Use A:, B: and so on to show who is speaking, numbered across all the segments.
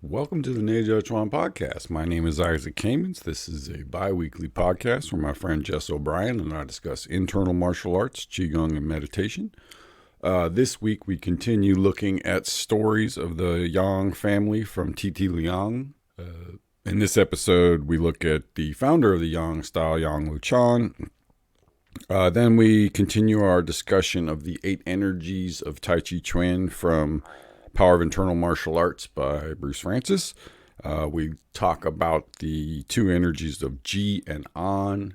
A: Welcome to the Neja Chuan podcast. My name is Isaac Kamens. This is a bi-weekly podcast where my friend Jess O'Brien and I discuss internal martial arts, Qigong, and meditation. This week we continue looking at stories of the Yang family from Liang. In this episode, we look at the founder of the Yang style, Yang Luchan. Then we continue our discussion of the 8 energies of Tai Chi Chuan from Power of Internal Martial Arts by Bruce Frantzis. We talk about the 2 energies of Ji and An,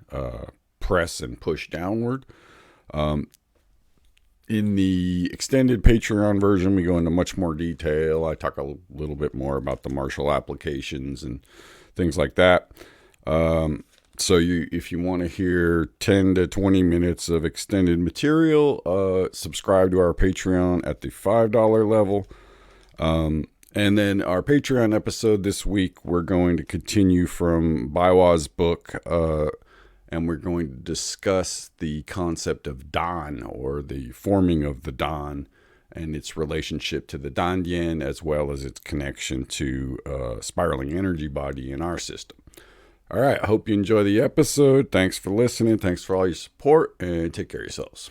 A: press and push downward. In the extended Patreon version, we go into much more detail. I talk a little bit more about the martial applications and things like that. If you want to hear 10 to 20 minutes of extended material, subscribe to our Patreon at the $5 level. And then our Patreon episode this week, we're going to continue from Baiwa's book, and we're going to discuss the concept of Dan, or the forming of the Dan, and its relationship to the Dandian, as well as its connection to spiraling energy body in our system. All right, I hope you enjoy the episode. Thanks for listening. Thanks for all your support, and take care of yourselves.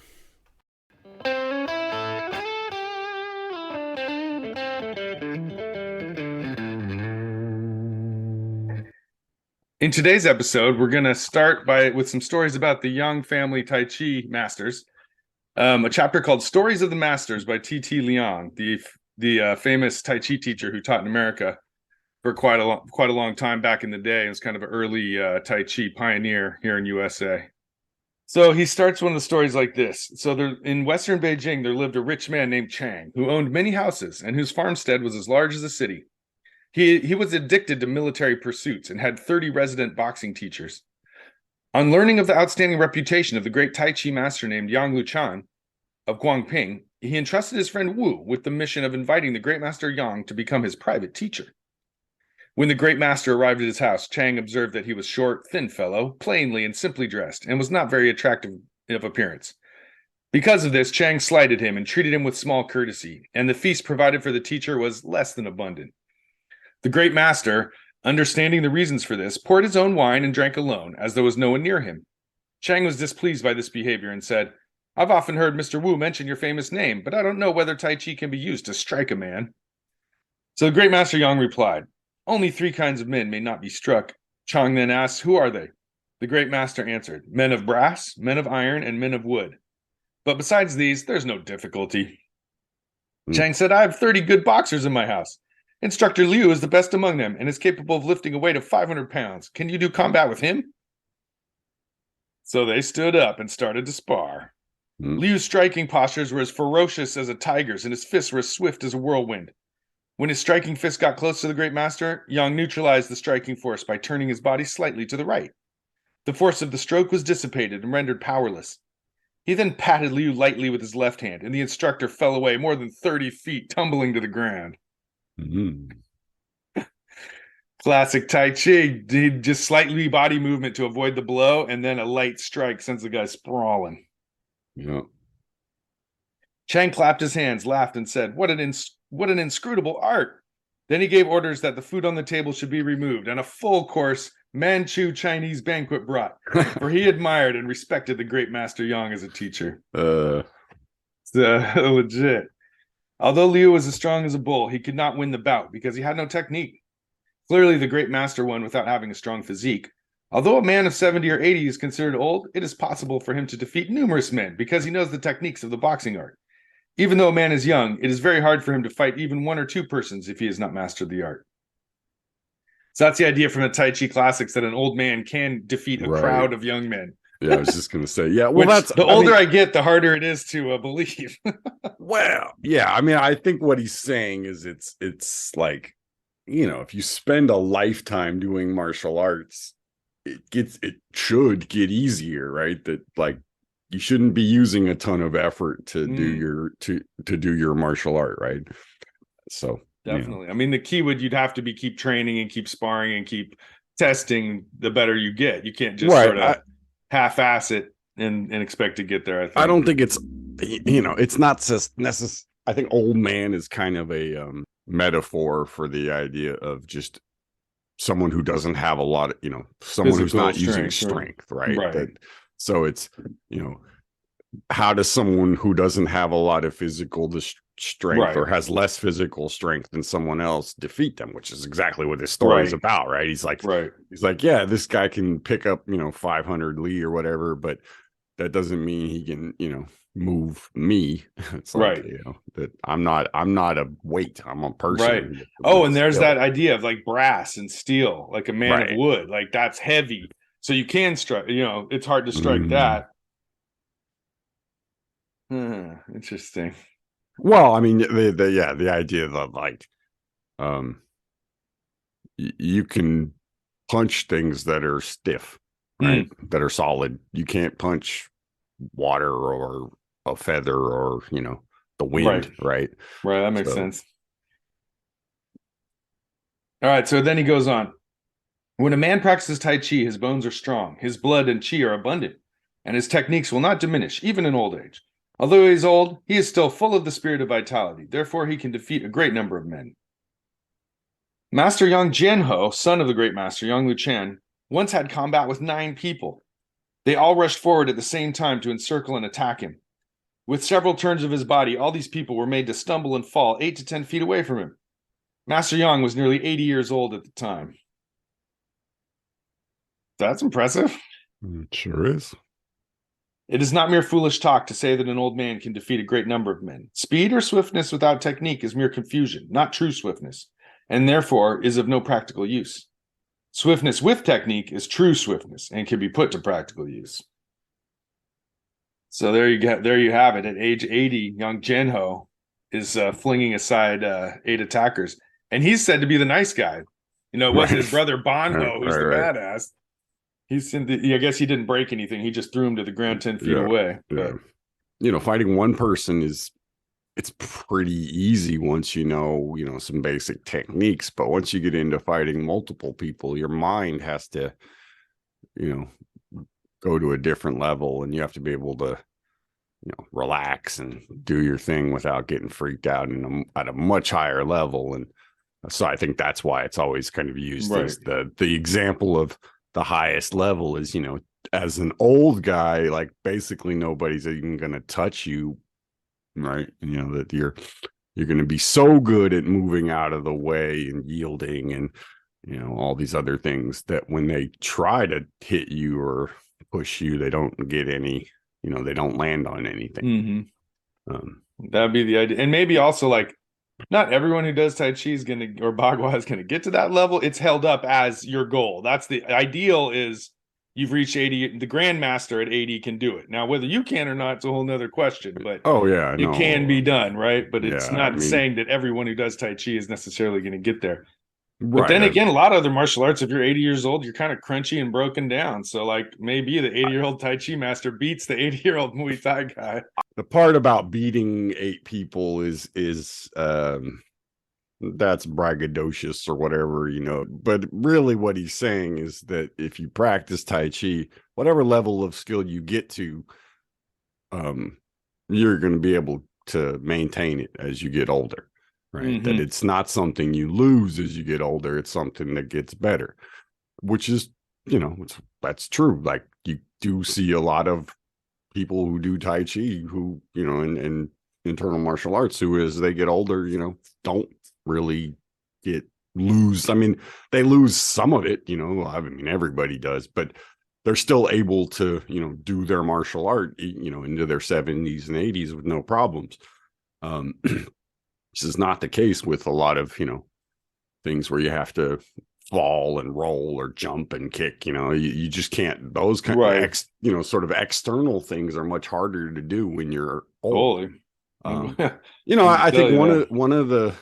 B: In today's episode, we're going to start with some stories about the Yang family Tai Chi masters. A chapter called Stories of the Masters by Liang, the famous Tai Chi teacher who taught in America for quite a long time back in the day. He was kind of an early Tai Chi pioneer here in USA. So he starts one of the stories like this. So in Western Beijing, there lived a rich man named Chang, who owned many houses and whose farmstead was as large as a city. He was addicted to military pursuits and had 30 resident boxing teachers. On learning of the outstanding reputation of the great Tai Chi master named Yang Luchan of Guangping, he entrusted his friend Wu with the mission of inviting the great master Yang to become his private teacher. When the great master arrived at his house, Chang observed that he was short, thin fellow, plainly and simply dressed, and was not very attractive of appearance. Because of this, Chang slighted him and treated him with small courtesy, and the feast provided for the teacher was less than abundant. The great master, understanding the reasons for this, poured his own wine and drank alone, as there was no one near him. Chang was displeased by this behavior and said, "I've often heard Mr. Wu mention your famous name, but I don't know whether Tai Chi can be used to strike a man." So the great master Yang replied, "Only 3 kinds of men may not be struck." Chang then asked, "Who are they?" The great master answered, "Men of brass, men of iron, and men of wood. But besides these, there's no difficulty." Chang said, "I have 30 good boxers in my house. Instructor Liu is the best among them and is capable of lifting a weight of 500 pounds. Can you do combat with him?" So they stood up and started to spar. Liu's striking postures were as ferocious as a tiger's, and his fists were as swift as a whirlwind. When his striking fist got close to the great master, Yang neutralized the striking force by turning his body slightly to the right. The force of the stroke was dissipated and rendered powerless. He then patted Liu lightly with his left hand, and the instructor fell away more than 30 feet, tumbling to the ground. Classic Tai Chi. Did just slightly body movement to avoid the blow, and then a light strike sends the guy sprawling.
A: Yeah.
B: Chang clapped his hands, laughed, and said, what an inscrutable art." Then he gave orders that the food on the table should be removed and a full course Manchu Chinese banquet brought, for he admired and respected the great master Yang as a teacher. Legit. Although Liu was as strong as a bull, he could not win the bout because he had no technique. Clearly, the great master won without having a strong physique. Although a man of 70 or 80 is considered old, it is possible for him to defeat numerous men because he knows the techniques of the boxing art. Even though a man is young, it is very hard for him to fight even 1 or 2 persons if he has not mastered the art. So that's the idea from the Tai Chi classics, that an old man can defeat a crowd of young men.
A: Yeah, I was just going to say, yeah. Well,
B: the older I get, the harder it is to believe.
A: Well, yeah. I mean, I think what he's saying is it's like, if you spend a lifetime doing martial arts, it should get easier, right? That like you shouldn't be using a ton of effort to do your martial art, right? So
B: definitely. I mean, the key you'd have to be keep training and keep sparring and keep testing. The better you get, you can't just sort of half-ass it and expect to get there.
A: I don't think it's it's not just necessary. I think old man is kind of a metaphor for the idea of just someone who doesn't have a lot of, someone who's
B: Physical
A: not using
B: strength, right?
A: strength, right?
B: Right.
A: So it's, how does someone who doesn't have a lot of physical strength
B: Right.
A: or has less physical strength than someone else defeat them, which is exactly what this story is
B: Right.
A: about, right?
B: Right.
A: He's like, yeah, this guy can pick up, 500 Lee or whatever, but that doesn't mean he can, move me. It's like,
B: Right.
A: that I'm not a weight. I'm a
B: Right.
A: person
B: Oh,
A: with
B: and there's that
A: skill.
B: idea of like brass and steel, like a man of
A: Right.
B: wood. Like that's heavy. So you can strike, it's hard to strike
A: Mm.
B: that. Interesting.
A: Well, I mean, the idea that like, um, you can punch things that are stiff, right?
B: Mm,
A: That are solid. You can't punch water or a feather or, the
B: right.
A: wind, right?
B: Right. That makes
A: So,
B: sense. All right. So then he goes on. When a man practices Tai Chi, his bones are strong, his blood and Chi are abundant, and his techniques will not diminish, even in old age. Although he is old, he is still full of the spirit of vitality. Therefore, he can defeat a great number of men. Master Yang Jianho, son of the great master Yang Luchan, once had combat with 9 people. They all rushed forward at the same time to encircle and attack him. With several turns of his body, all these people were made to stumble and fall 8 to 10 feet away from him. Master Yang was nearly 80 years old at the time. That's impressive.
A: it sure is.
B: It is not mere foolish talk to say that an old man can defeat a great number of men. Speed or swiftness without technique is mere confusion, not true swiftness, and therefore is of no practical use. Swiftness with technique is true swiftness and can be put to practical use. So there you have it. At age 80, young Genho is flinging aside 8 attackers, and he's said to be the nice guy. It wasn't his
A: Right.
B: brother Banho who's the
A: Right.
B: badass. I guess he didn't break anything. He just threw him to the ground 10 feet
A: Yeah.
B: away.
A: Yeah.
B: But
A: Fighting one person it's pretty easy once some basic techniques, but once you get into fighting multiple people, your mind has to, you know, go to a different level, and you have to be able to, relax and do your thing without getting freaked out at a much higher level. And so I think that's why it's always kind of used
B: right.
A: as the example of the highest level is, as an old guy, like basically nobody's even going to touch you, right? That you're going to be so good at moving out of the way and yielding and, all these other things that when they try to hit you or push you, they don't get any, they don't land on anything.
B: That'd be the idea. And maybe also like not everyone who does Tai Chi is gonna or Bagua is gonna get to that level. It's held up as your goal. That's the ideal is you've reached 80. The grandmaster at 80 can do it. Now, whether you can or not, it's a whole nother question, but
A: Oh yeah,
B: it can be
A: no,
B: done, right? But it's
A: yeah, I
B: not
A: mean,
B: saying that everyone who does Tai Chi is necessarily going to get there. But
A: right.
B: then again, a lot of other martial arts, if you're 80 years old, you're kind of crunchy and broken down. So, like, maybe the 80-year-old Tai Chi master beats the 80-year-old Muay Thai guy.
A: The part about beating 8 people is that's braggadocious or whatever, but really what he's saying is that if you practice Tai Chi, whatever level of skill you get to, you're going to be able to maintain it as you get older, right? That it's not something you lose as you get older, it's something that gets better, which is, that's true. Like you do see a lot of people who do Tai Chi who, in internal martial arts who, as they get older, don't really lose. I mean, they lose some of it, I mean, everybody does, but they're still able to, do their martial art, into their 70s and 80s with no problems. This is not the case with a lot of, things where you have to fall and roll or jump and kick. You just can't. Those kind
B: Right.
A: of sort of external things are much harder to do when you're old.
B: Totally.
A: I think
B: Tell you that.
A: one of the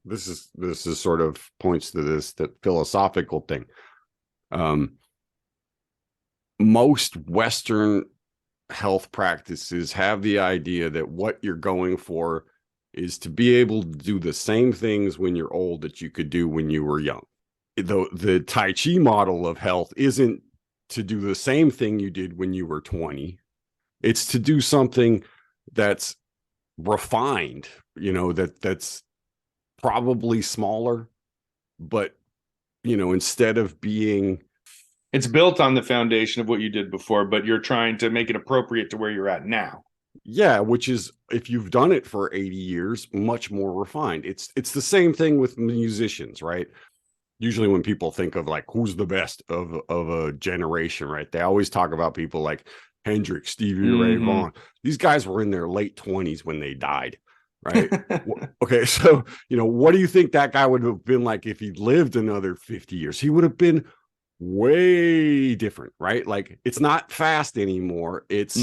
A: this is sort of points to that philosophical thing. Most Western health practices have the idea that what you're going for is to be able to do the same things when you're old that you could do when you were young. The Tai Chi model of health isn't to do the same thing you did when you were 20. It's to do something that's refined, that's
C: probably smaller, but instead of being,
B: It's built on the foundation of what you did before, but you're trying to make it appropriate to where you're at now.
C: yeah, which is, if you've done it for 80 years, much more refined. It's the same thing with musicians, right? Usually when people think of like who's the best of a generation, right? They always talk about people like Hendrix, Stevie Ray Vaughan. These guys were in their late 20s when they died, right? Okay, so what do you think that guy would have been like if he lived another 50 years? He would have been way different, right? Like, it's not fast anymore. It's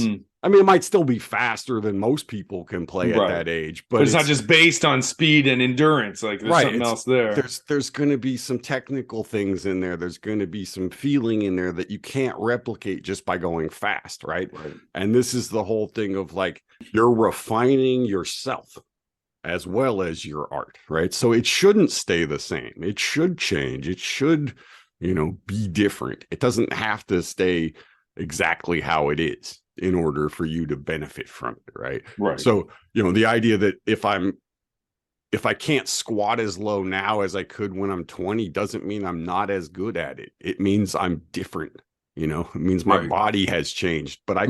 C: I mean, it might still be faster than most people can play at that age, but
B: it's not just based on speed and endurance. Like, there's something else there.
C: There's going to be some technical things in there. There's going to be some feeling in there that you can't replicate just by going fast, right? And this is the whole thing of like, you're refining yourself as well as your art, right? So it shouldn't stay the same. It should change. It should, be different. It doesn't have to stay exactly how it is in order for you to benefit from it, right? So the idea that if I can't squat as low now as I could when I'm 20 doesn't mean I'm not as good at it. It means I'm different. It means my body has changed, but I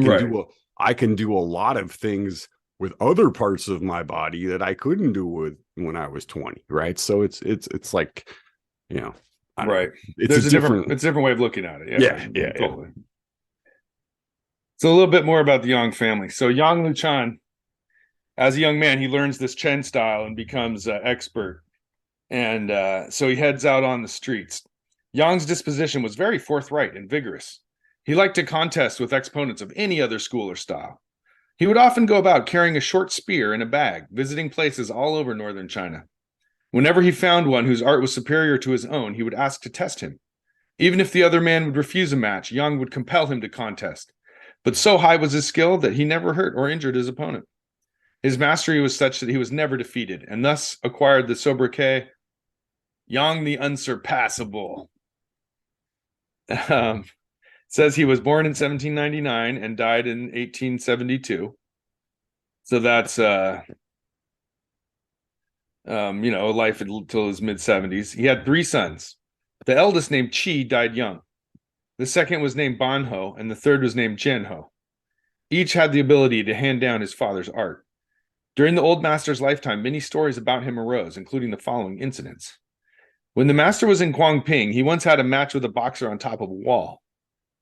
C: can do a lot of things with other parts of my body that I couldn't do when I was 20, right? So it's like,
B: it's a different way of looking at it.
C: Yeah,
B: totally. So a little bit more about the Yang family. So Yang Luchan, as a young man, he learns this Chen style and becomes expert. And so he heads out on the streets. Yang's disposition was very forthright and vigorous. He liked to contest with exponents of any other school or style. He would often go about carrying a short spear in a bag, visiting places all over northern China. Whenever he found one whose art was superior to his own, he would ask to test him. Even if the other man would refuse a match, Yang would compel him to contest. But so high was his skill that he never hurt or injured his opponent. His mastery was such that he was never defeated, and thus acquired the sobriquet, Yang the Unsurpassable. Says he was born in 1799 and died in 1872. So that's a life until his mid-70s. He had 3 sons. The eldest, named Qi, died young. The second was named Banho, and the third was named Jianho. Each had the ability to hand down his father's art. During the old master's lifetime, many stories about him arose, including the following incidents. When the master was in Guangping, he once had a match with a boxer on top of a wall.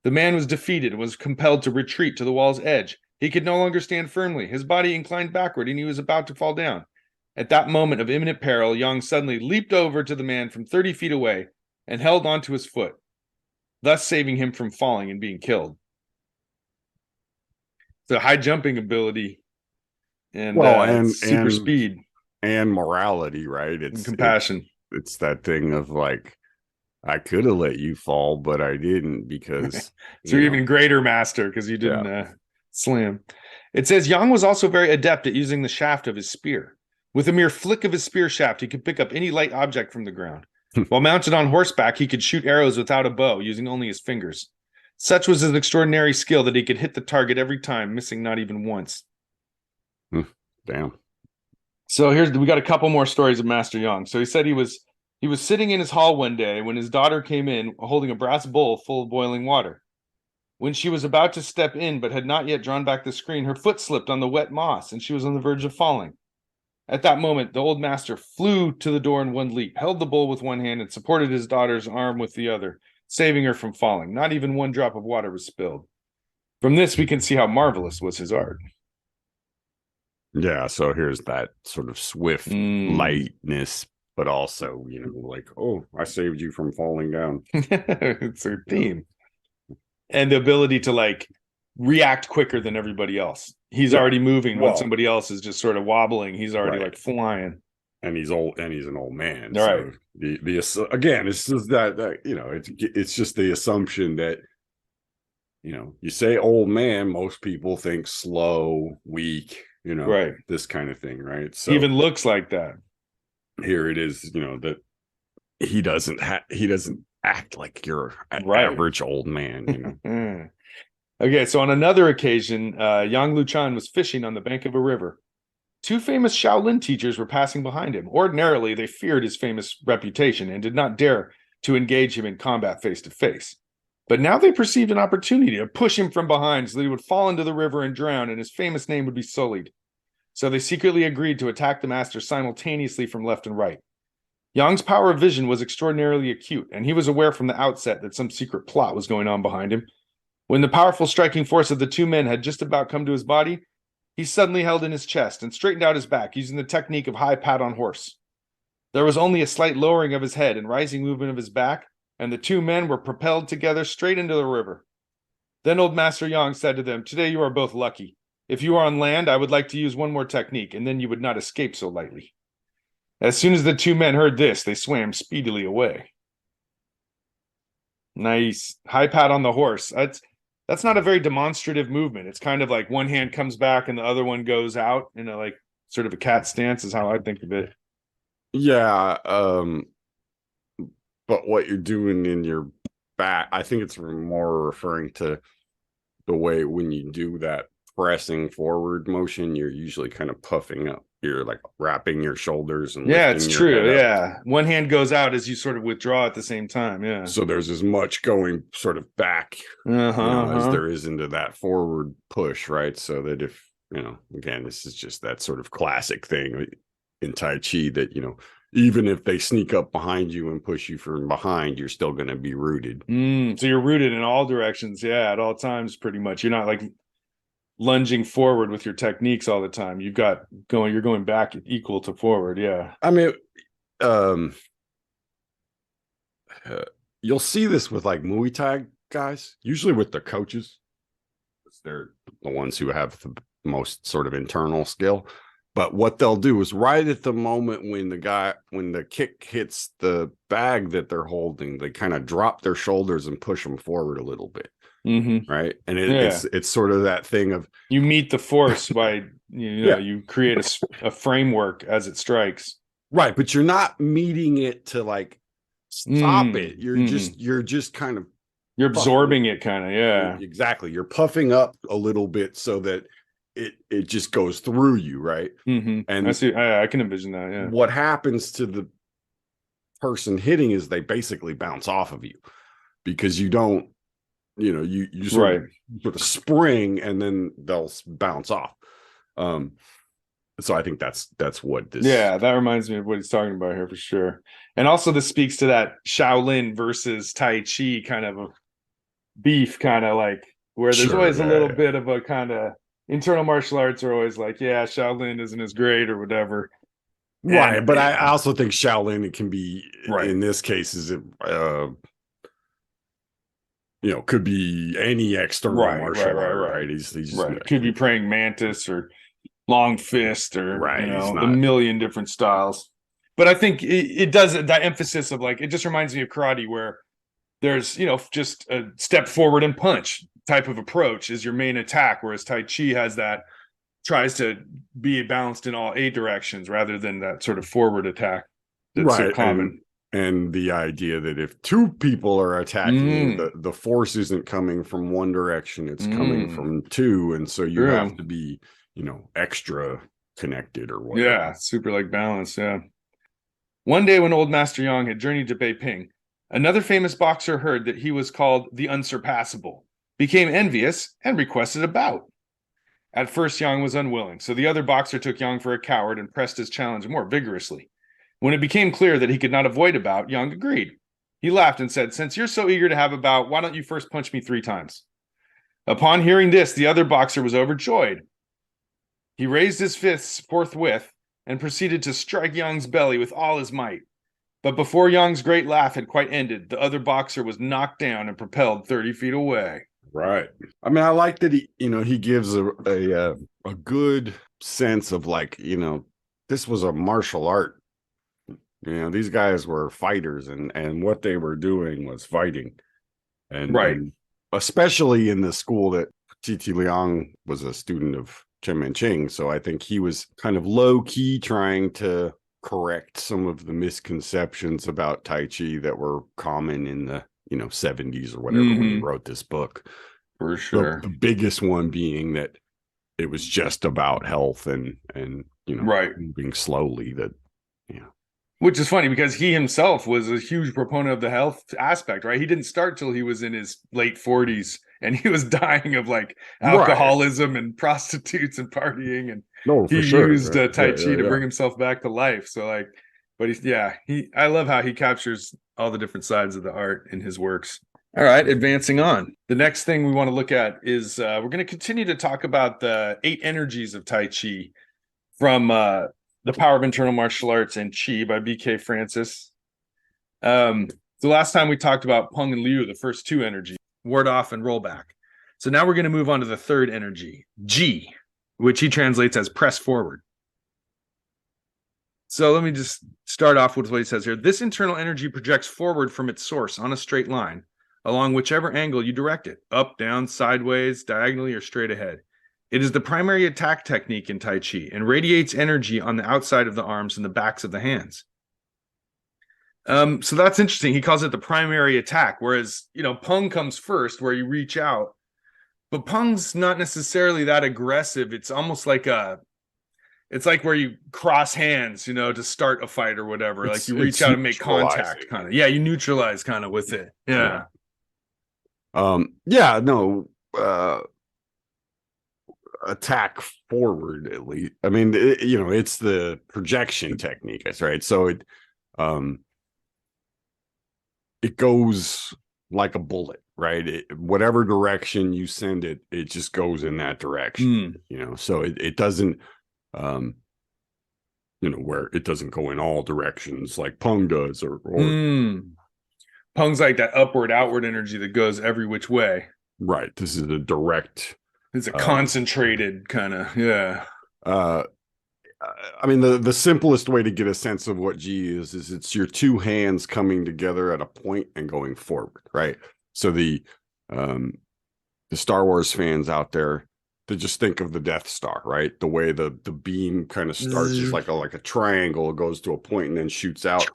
B: The man was defeated and was compelled to retreat to the wall's edge. He could no longer stand firmly. His body inclined backward, and he was about to fall down. At that moment of imminent peril, Yang suddenly leaped over to the man from 30 feet away and held onto his foot, thus saving him from falling and being killed. So high jumping ability and super speed
C: and morality, right?
B: It's compassion.
C: It's that thing of like, I could have let you fall, but I didn't because
B: so you're even greater master because you didn't slam. It says Yang was also very adept at using the shaft of his spear. With a mere flick of his spear shaft, he could pick up any light object from the ground. While mounted on horseback, he could shoot arrows without a bow, using only his fingers. Such was his extraordinary skill that he could hit the target every time, missing not even once.
C: Damn.
B: So we got a couple more stories of Master Yang. So he said he was sitting in his hall one day when his daughter came in holding a brass bowl full of boiling water. When she was about to step in but had not yet drawn back the screen, her foot slipped on the wet moss and she was on the verge of falling. At that moment, the old master flew to the door in one leap, held the bowl with one hand, and supported his daughter's arm with the other, saving her from falling. Not even one drop of water was spilled. From this, we can see how marvelous was his art.
C: Yeah, so here's that sort of swift lightness, but also, like, oh, I saved you from falling down.
B: It's a theme. And the ability to, like, react quicker than everybody else. He's already moving when somebody else is just sort of wobbling. He's already like flying.
C: And he's old, and he's an old man.
B: Right.
C: So again, it's just that it's just the assumption that you say old man, most people think slow, weak,
B: right,
C: this kind of thing, right? So
B: he even looks like that.
C: Here it is, that he doesn't act like your average old man.
B: Okay, so on another occasion, Yang Luchan was fishing on the bank of a river. Two famous Shaolin teachers were passing behind him. Ordinarily, they feared his famous reputation and did not dare to engage him in combat face to face. But now they perceived an opportunity to push him from behind so that he would fall into the river and drown, and his famous name would be sullied. So they secretly agreed to attack the master simultaneously from left and right. Yang's power of vision was extraordinarily acute, and he was aware from the outset that some secret plot was going on behind him. When the powerful striking force of the two men had just about come to his body, he suddenly held in his chest and straightened out his back using the technique of high pat on horse. There was only a slight lowering of his head and rising movement of his back, and the two men were propelled together straight into the river. Then old Master Yang said to them, "Today you are both lucky. If you are on land, I would like to use one more technique, and then you would not escape so lightly." As soon as the two men heard this, they swam speedily away. Nice. High pat on the horse. That's not a very demonstrative movement. It's kind of like one hand comes back and the other one goes out in a like sort of a cat stance is how I think of it.
C: Yeah. But what you're doing in your back, I think it's more referring to the way when you do that pressing forward motion, you're usually kind of puffing up. You're like wrapping your shoulders and
B: yeah, it's true.
C: Yeah,
B: one hand goes out as you sort of withdraw at the same time. Yeah,
C: so there's as much going sort of back, as there is into that forward push, right? So that if again, this is just that sort of classic thing in Tai Chi that even if they sneak up behind you and push you from behind, you're still going to be rooted.
B: So you're rooted in all directions, at all times, pretty much. You're not like lunging forward with your techniques all the time. You're going back equal to forward. Yeah.
C: I mean, you'll see this with like Muay Thai guys, usually with the coaches. They're the ones who have the most sort of internal skill. But what they'll do is right at the moment when the kick hits the bag that they're holding, they kind of drop their shoulders and push them forward a little bit. Right. And it's sort of that thing of
B: you meet the force by you create a framework as it strikes.
C: Right. But you're not meeting it to like stop it. You're just kind of
B: you're absorbing it kind of. Yeah,
C: exactly. You're puffing up a little bit so that it just goes through you. Right.
B: And I see. I can envision that. Yeah.
C: What happens to the person hitting is they basically bounce off of you because you don't. You sort of spring and then they'll bounce off. So I think that's what this.
B: Yeah, that reminds me of what he's talking about here for sure. And also this speaks to that Shaolin versus Tai Chi kind of a beef, kind of like where there's always a little bit of a kind of internal martial arts are always like, yeah, Shaolin isn't as great or whatever.
C: Right, but I also think Shaolin it can be in this case is it. Could be any external martial art, right? He's
B: could be praying mantis or long fist or a million different styles. But I think it does that emphasis of like it just reminds me of karate where there's just a step forward and punch type of approach is your main attack, whereas Tai Chi has that tries to be balanced in all 8 directions rather than that sort of forward attack that's so common.
C: And the idea that if 2 people are attacking you, the force isn't coming from one direction, it's coming from 2. And so you have to be, extra connected or whatever.
B: Yeah, super like balance. Yeah. One day when old Master Yang had journeyed to Beiping, another famous boxer heard that he was called the Unsurpassable, became envious, and requested a bout. At first, Yang was unwilling, so the other boxer took Yang for a coward and pressed his challenge more vigorously. When it became clear that he could not avoid a bout, Yang agreed. He laughed and said, "Since you're so eager to have a bout, why don't you first punch me 3 times?" Upon hearing this, the other boxer was overjoyed. He raised his fists forthwith and proceeded to strike Yang's belly with all his might. But before Yang's great laugh had quite ended, the other boxer was knocked down and propelled 30 feet away.
C: Right. I mean, I like that he gives a good sense of like, this was a martial art. These guys were fighters and what they were doing was fighting. And especially in the school that T.T. Liang was a student of Chen Manqing. So I think he was kind of low key trying to correct some of the misconceptions about Tai Chi that were common in the, 70s or whatever when he wrote this book.
B: For sure.
C: The biggest one being that it was just about health and
B: Right.
C: moving slowly. That
B: Which is funny because he himself was a huge proponent of the health aspect, right? He didn't start till he was in his late 40s and he was dying of like alcoholism and prostitutes and partying. And
C: no,
B: he
C: for sure.
B: used Tai Chi to
C: Yeah.
B: bring himself back to life. So like, but I love how he captures all the different sides of the art in his works. All right, advancing on. The next thing we want to look at is we're going to continue to talk about the 8 energies of Tai Chi from The Power of Internal Martial Arts and Chi by B.K. Frantzis. The last time we talked about Peng and Liu, the first 2 energies, ward off and roll back. So now we're going to move on to the third energy, Ji, which he translates as press forward. So let me just start off with what he says here. This internal energy projects forward from its source on a straight line, along whichever angle you direct it, up, down, sideways, diagonally, or straight ahead. It is the primary attack technique in Tai Chi and radiates energy on the outside of the arms and the backs of the hands. So that's interesting. He calls it the primary attack, whereas, Peng comes first where you reach out, but Peng's not necessarily that aggressive. It's almost like it's like where you cross hands, to start a fight or whatever. Like you reach out and make contact kind of. Yeah, you neutralize kind of with it. Yeah.
C: Attack forward at least. I mean, it's the projection technique, right? So it goes like a bullet, right? Whatever direction you send it, it just goes in that direction. So it doesn't where it doesn't go in all directions like Peng does or
B: Peng's like that upward outward energy that goes every which way.
C: Right. This is a direct.
B: It's a concentrated kind of,
C: I mean, the simplest way to get a sense of what Ji is it's your 2 hands coming together at a point and going forward, right? So the Star Wars fans out there, they just think of the Death Star, right? The way the beam kind of starts is like a triangle, it goes to a point and then shoots out.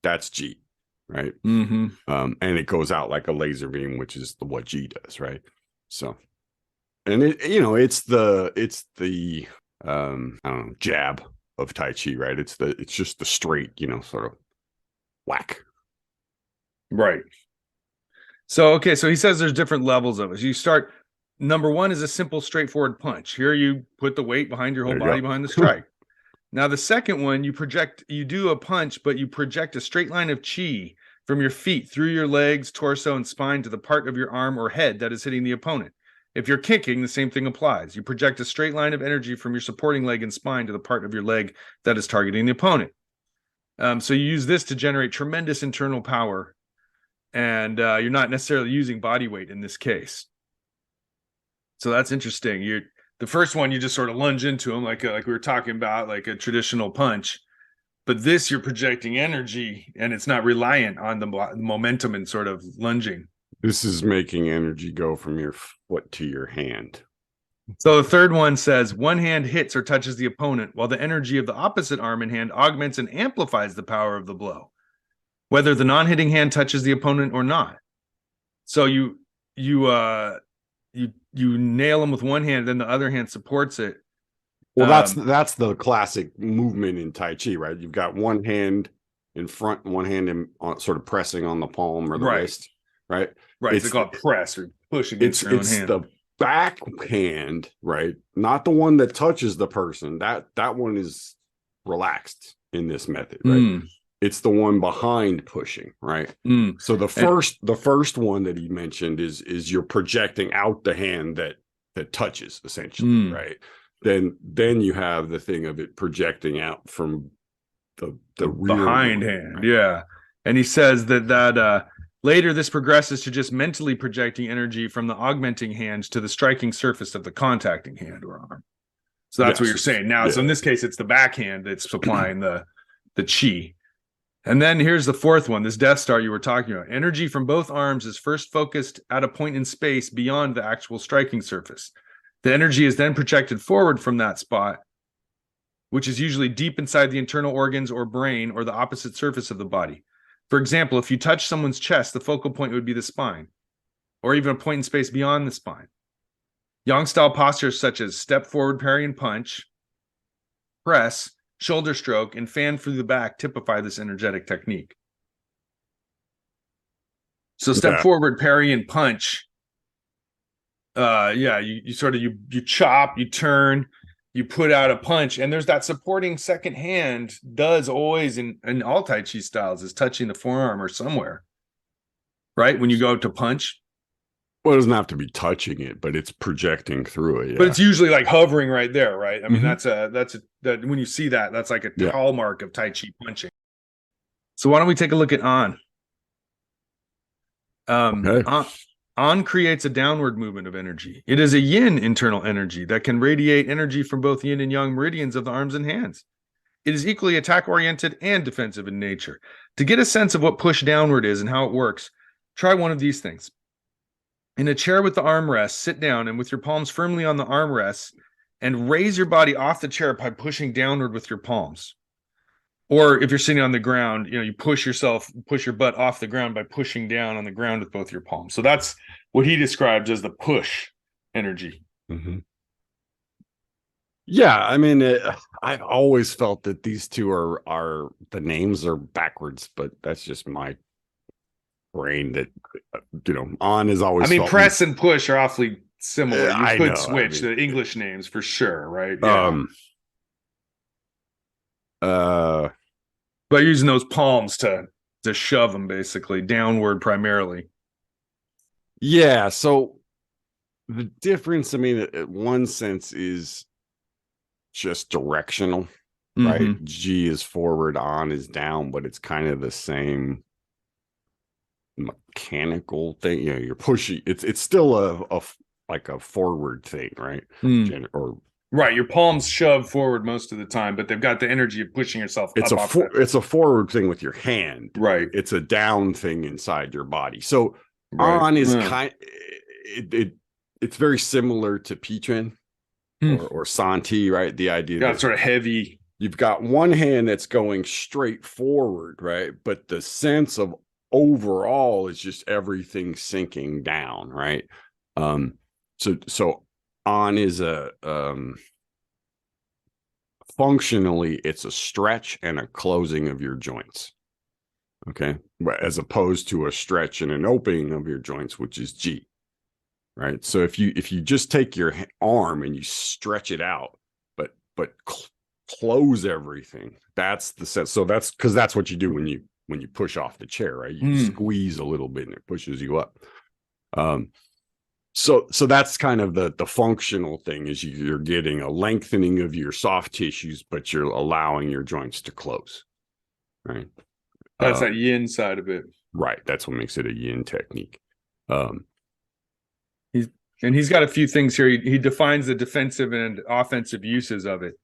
C: That's Ji, right?
B: Mm-hmm.
C: And it goes out like a laser beam, which is what Ji does, right? So, and it's the I don't know, jab of Tai Chi, right? It's just the straight, sort of whack.
B: Right. So he says there's different levels of it. You start, number 1 is a simple, straightforward punch. Here you put the weight behind your whole body behind the strike. Now the second one, you do a punch, but you project a straight line of chi from your feet through your legs, torso, and spine to the part of your arm or head that is hitting the opponent. If you're kicking, the same thing applies. You project a straight line of energy from your supporting leg and spine to the part of your leg that is targeting the opponent. So you use this to generate tremendous internal power, and you're not necessarily using body weight in this case. So that's interesting. The first one, you just sort of lunge into them like we were talking about, like a traditional punch. But this, you're projecting energy, and it's not reliant on the momentum and sort of lunging.
C: This is making energy go from your foot to your hand.
B: So the third one says, 1 hand hits or touches the opponent, while the energy of the opposite arm and hand augments and amplifies the power of the blow, whether the non-hitting hand touches the opponent or not. So you nail them with 1 hand, then the other hand supports it.
C: Well, that's the classic movement in Tai Chi, right? You've got 1 hand in front, 1 hand sort of pressing on the palm or the wrist, right?
B: Right. It's called press or push against your own hand.
C: It's the back hand, right? Not the one that touches the person. That one is relaxed in this method, right? It's the one behind pushing, right? So the first one that he mentioned is you're projecting out the hand that touches, essentially, right? Then you have the thing of it projecting out from the rear
B: behind hand, right? Yeah. And he says that later this progresses to just mentally projecting energy from the augmenting hand to the striking surface of the contacting hand or arm. So that's what you're saying now. Yeah. So in this case, it's the backhand that's supplying the chi. And then here's the fourth one, this Death Star you were talking about. Energy from both arms is first focused at a point in space beyond the actual striking surface. The energy is then projected forward from that spot, which is usually deep inside the internal organs or brain or the opposite surface of the body. For example, if you touch someone's chest, the focal point would be the spine, or even a point in space beyond the spine. Yang style postures such as step forward, parry and punch, press, shoulder stroke, and fan through the back typify this energetic technique. So step forward, parry and punch. You sort of you chop, you turn, you put out a punch, and there's that supporting second hand does always in all Tai Chi styles is touching the forearm or somewhere, right? When you go to punch.
C: Well, it doesn't have to be touching it, but it's projecting through it. Yeah.
B: But it's usually like hovering right there, right? I mean, that's that when you see that, that's like a hallmark of Tai Chi punching. So why don't we take a look at An? Okay. An creates a downward movement of energy. It is a yin internal energy that can radiate energy from both yin and yang meridians of the arms and hands. It is equally attack-oriented and defensive in nature. To get a sense of what push downward is and how it works, try one of these things. In a chair with the armrest, sit down and with your palms firmly on the armrests and raise your body off the chair by pushing downward with your palms. Or if you're sitting on the ground, you push your butt off the ground by pushing down on the ground with both your palms. So that's what he describes as the push energy.
C: Mm-hmm. Yeah, I mean, I've always felt that these two are the names are backwards, but that's just my brain that An is always.
B: I mean, press and push are awfully similar. You could switch the English names for sure, right? Yeah. By using those palms to shove them basically downward primarily.
C: Yeah. So the difference, I mean, in one sense is just directional, right? G is forward, An is down, but it's kind of the same mechanical thing. You're pushing. It's still a like a forward thing, right?
B: Right, your palms shove forward most of the time, but they've got the energy of pushing yourself.
C: It's a forward thing with your hand,
B: right?
C: It's a down thing inside your body. So An is it's very similar to Pichuan or Santi, right? The idea
B: that sort of heavy.
C: You've got one hand that's going straight forward, right? But the sense of overall is just everything sinking down, right? So An is a functionally it's a stretch and a closing of your joints, okay, as opposed to a stretch and an opening of your joints, which is G, right? So if you just take your arm and you stretch it out but close everything, that's the sense. So that's because that's what you do when you push off the chair, right? You squeeze a little bit and it pushes you up. So that's kind of the functional thing is you're getting a lengthening of your soft tissues, but you're allowing your joints to close, right?
B: That's that yin side of it.
C: Right. That's what makes it a yin technique.
B: He's got a few things here. He defines the defensive and offensive uses of it.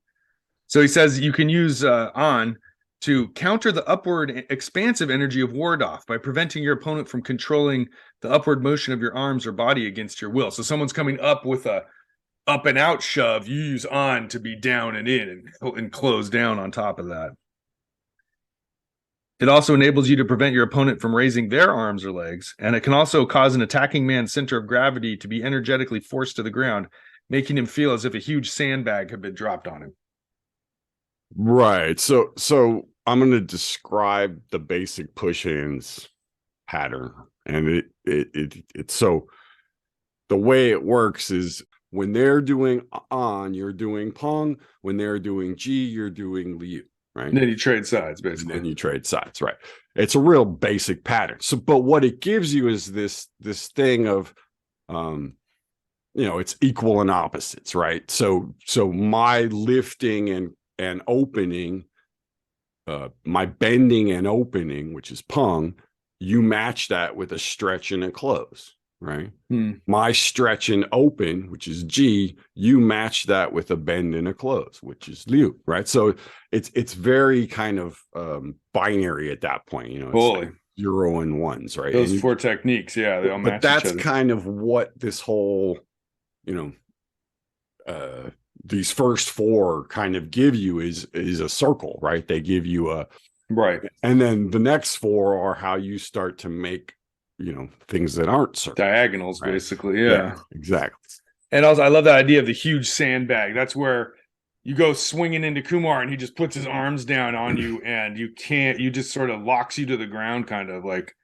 B: So he says you can use An to counter the upward expansive energy of ward off by preventing your opponent from controlling the upward motion of your arms or body against your will. So someone's coming up with a up and out shove, you use An to be down and in and close down on top of that. It also enables you to prevent your opponent from raising their arms or legs, and it can also cause an attacking man's center of gravity to be energetically forced to the ground, making him feel as if a huge sandbag had been dropped on him.
C: Right. So I'm going to describe the basic push-ins pattern, and it's so the way it works is when they're doing An, you're doing Peng. When they're doing Ji, you're doing Liu. Right.
B: And then you trade sides, basically.
C: And then you trade sides, right? It's a real basic pattern. So, but what it gives you is this thing of, it's equal and opposites, right? So my lifting and opening, my bending and opening, which is Peng, you match that with a stretch and a close, right? My stretch and open, which is G, you match that with a bend and a close, which is Liu, right? So it's very kind of binary at that point, it's like 0 and 1s, right?
B: Those four techniques, yeah, they all match.
C: But that's
B: each other.
C: kind of what this whole, these first four kind of give you is a circle, right? They give you a
B: right,
C: and then the next four are how you start to make things that aren't circles.
B: Diagonals,
C: right?
B: basically. Yeah,
C: exactly.
B: And also, I love that idea of the huge sandbag. That's where you go swinging into Kumar and he just puts his arms down on you and you just sort of locks you to the ground, kind of like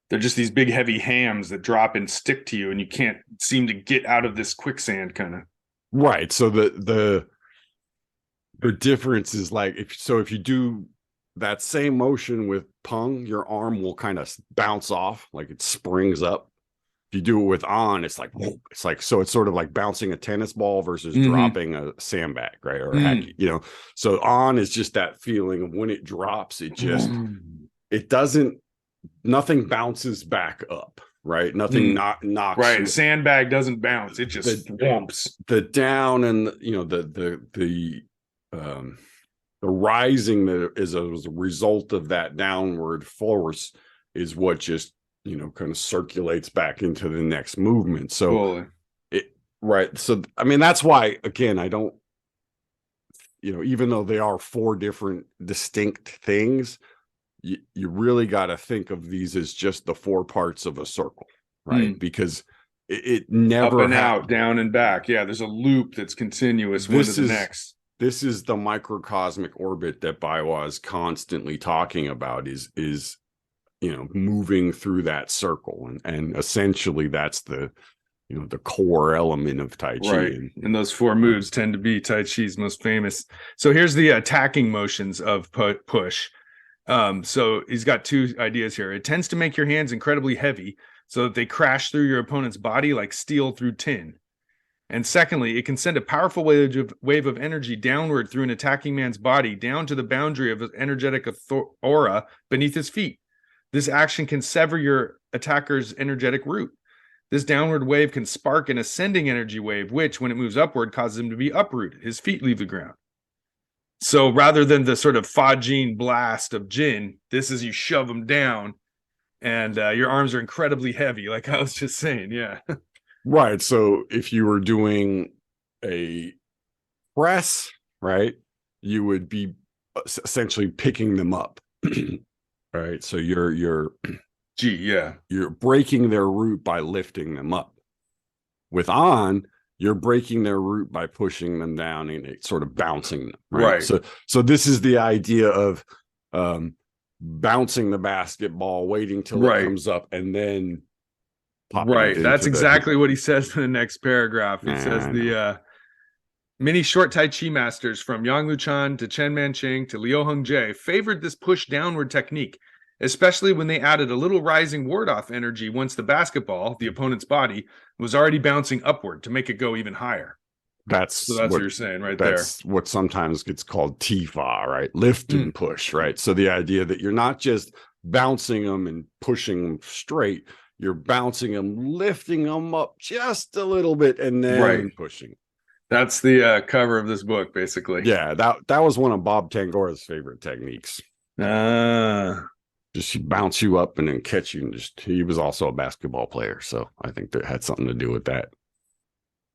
B: they're just these big heavy hams that drop and stick to you and you can't seem to get out of this quicksand kind of.
C: Right. So the difference is like, if you do that same motion with Pung, your arm will kind of bounce off, like it springs up. If you do it with On, it's like, so it's sort of like bouncing a tennis ball versus dropping a sandbag, right? Or a hacky, so On is just that feeling of when it drops, nothing bounces back up, right? Nothing knocks.
B: Right. Sandbag doesn't bounce. It just thwumps.
C: The down and the rising that is a result of that downward force is what just kind of circulates back into the next movement. So right. So I mean, that's why, again, I don't, even though they are 4 different distinct things, you really got to think of these as just the 4 parts of a circle, right? Because it never
B: up and out, down and back. Yeah, there's a loop that's continuous one to the next.
C: This is the microcosmic orbit that Baiwa is constantly talking about, is moving through that circle, and essentially that's the the core element of Tai Chi.
B: Right. And those 4 moves tend to be Tai Chi's most famous. So here's the attacking motions of push. So he's got 2 ideas here. It tends to make your hands incredibly heavy so that they crash through your opponent's body like steel through tin. And secondly, it can send a powerful wave of energy downward through an attacking man's body down to the boundary of his energetic aura beneath his feet. This action can sever your attacker's energetic root. This downward wave can spark an ascending energy wave, which, when it moves upward, causes him to be uprooted. His feet leave the ground. So rather than the sort of Fa-Jin blast of Jin, this is you shove them down, and your arms are incredibly heavy, like I was just saying. Yeah.
C: Right. So if you were doing a press, right, you would be essentially picking them up. Right. So you're breaking their root by lifting them up. With On, you're breaking their root by pushing them down and sort of bouncing them. Right. So this is the idea of bouncing the basketball, waiting till it comes up, and then
B: that's exactly what he says in the next paragraph. He says the many short Tai Chi masters, from Yang Luchan to Chen Manching to Liu Hongjie, favored this push downward technique, especially when they added a little rising ward-off energy once the basketball, the opponent's body, was already bouncing upward to make it go even higher.
C: That's
B: what you're saying right there.
C: That's what sometimes gets called Tifa, right? Lift and push, right? So the idea that you're not just bouncing them and pushing them straight, you're bouncing them, lifting them up just a little bit, and then pushing.
B: That's the cover of this book, basically.
C: Yeah, that was one of Bob Tangora's favorite techniques. Just bounce you up and then catch you. And he was also a basketball player, so I think that had something to do with that.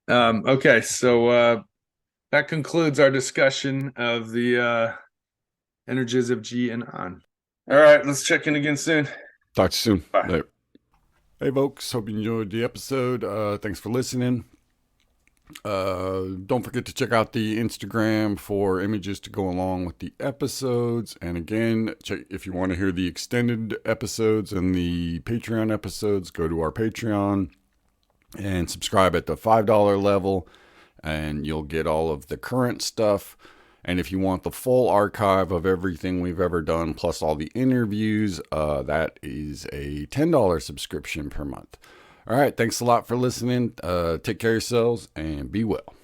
B: Okay, so that concludes our discussion of the energies of Ji and An. All right, let's check in again soon.
C: Talk to you soon.
B: Bye.
C: Later. Hey, folks. Hope you enjoyed the episode. Thanks for listening. Don't forget to check out the Instagram for images to go along with the episodes. And again, check if you want to hear the extended episodes and the Patreon episodes, go to our Patreon and subscribe at the $5 level, and you'll get all of the current stuff. And if you want the full archive of everything we've ever done, plus all the interviews, that is a $10 subscription per month. All right. Thanks a lot for listening. Take care of yourselves and be well.